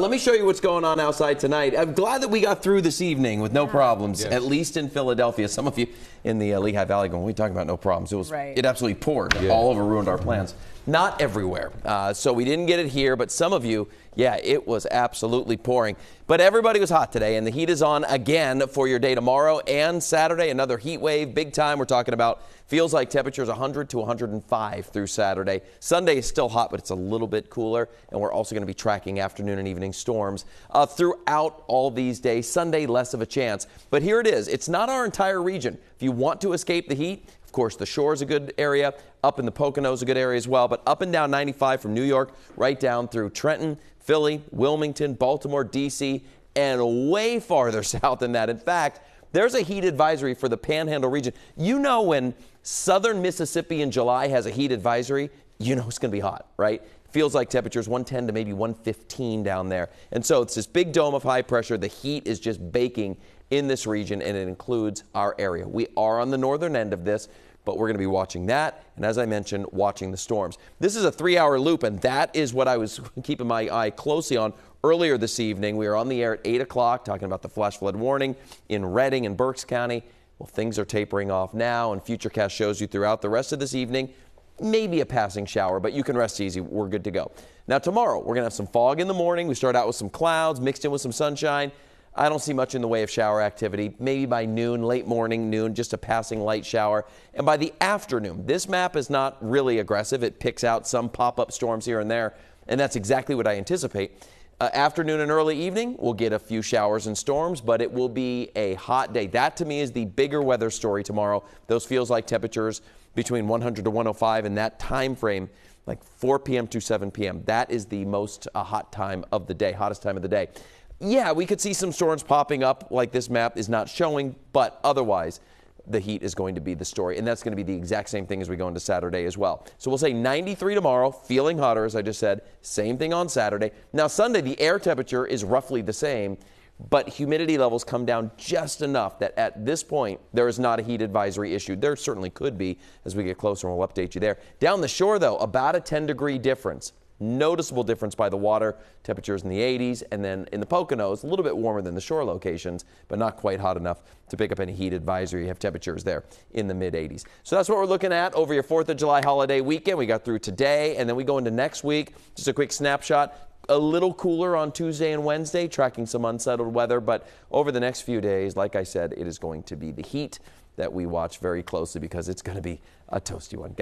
let me show you what's going on outside tonight. I'm glad that we got through this evening with no problems, at least in Philadelphia. Some of you in the Lehigh Valley going, we talking about no problems. It absolutely poured all over, ruined our plans. Not everywhere. So we didn't get it here, but some of you, it was absolutely pouring. But everybody was hot today, and the heat is on again for your day tomorrow and Saturday. Another heat wave, big time. We're talking about feels like temperatures 100 to 105 through Saturday. Sunday is still hot, but it's a little bit cooler, and we're also going to be tracking afternoon and evening storms throughout all these days. Sunday, less of a chance. But here it is. It's not our entire region. If you want to escape the heat, of course, the shore is a good area. Up in the Poconos, a good area as well. But up and down 95 from New York right down through Trenton, Philly, Wilmington, Baltimore, D.C., and way farther south than that. In fact, there's a heat advisory for the Panhandle region. You know, when southern Mississippi in July has a heat advisory, you know it's going to be hot, right? Feels like temperatures 110 to maybe 115 down there. And so it's this big dome of high pressure. The heat is just baking in this region, and it includes our area. We are on the northern end of this, but we're going to be watching that, and as I mentioned, watching the storms. This is a 3-hour loop, and that is what I was keeping my eye closely on earlier this evening. We were on the air at 8 o'clock talking about the flash flood warning in Redding and Berks County. Well, things are tapering off now, and Futurecast shows you throughout the rest of this evening, maybe a passing shower, but you can rest easy. We're good to go. Now, tomorrow, we're going to have some fog in the morning. We start out with some clouds mixed in with some sunshine. I don't see much in the way of shower activity. Maybe by noon, late morning, noon, just a passing light shower. And by the afternoon, this map is not really aggressive. It picks out some pop-up storms here and there, and that's exactly what I anticipate. Afternoon and early evening, we'll get a few showers and storms, but it will be a hot day. That, to me, is the bigger weather story tomorrow. Those feels like temperatures between 100 to 105 in that time frame, like 4 p.m. to 7 p.m. That is the most hot time of the day, hottest time of the day. Yeah, we could see some storms popping up like this map is not showing, but otherwise, the heat is going to be the story. And that's going to be the exact same thing as we go into Saturday as well. So we'll say 93 tomorrow, feeling hotter, as I just said. Same thing on Saturday. Now, Sunday, the air temperature is roughly the same, but humidity levels come down just enough that at this point, there is not a heat advisory issued. There certainly could be as we get closer, and we'll update you there. Down the shore, though, about a 10-degree difference. Noticeable difference by the water, temperatures in the 80s, and then in the Poconos, a little bit warmer than the shore locations, but not quite hot enough to pick up any heat advisory. You have temperatures there in the mid-80s. So that's what we're looking at over your 4th of July holiday weekend. We got through today, and then we go into next week. Just a quick snapshot. A little cooler on Tuesday and Wednesday, tracking some unsettled weather, but over the next few days, like I said, it is going to be the heat that we watch very closely because it's going to be a toasty one.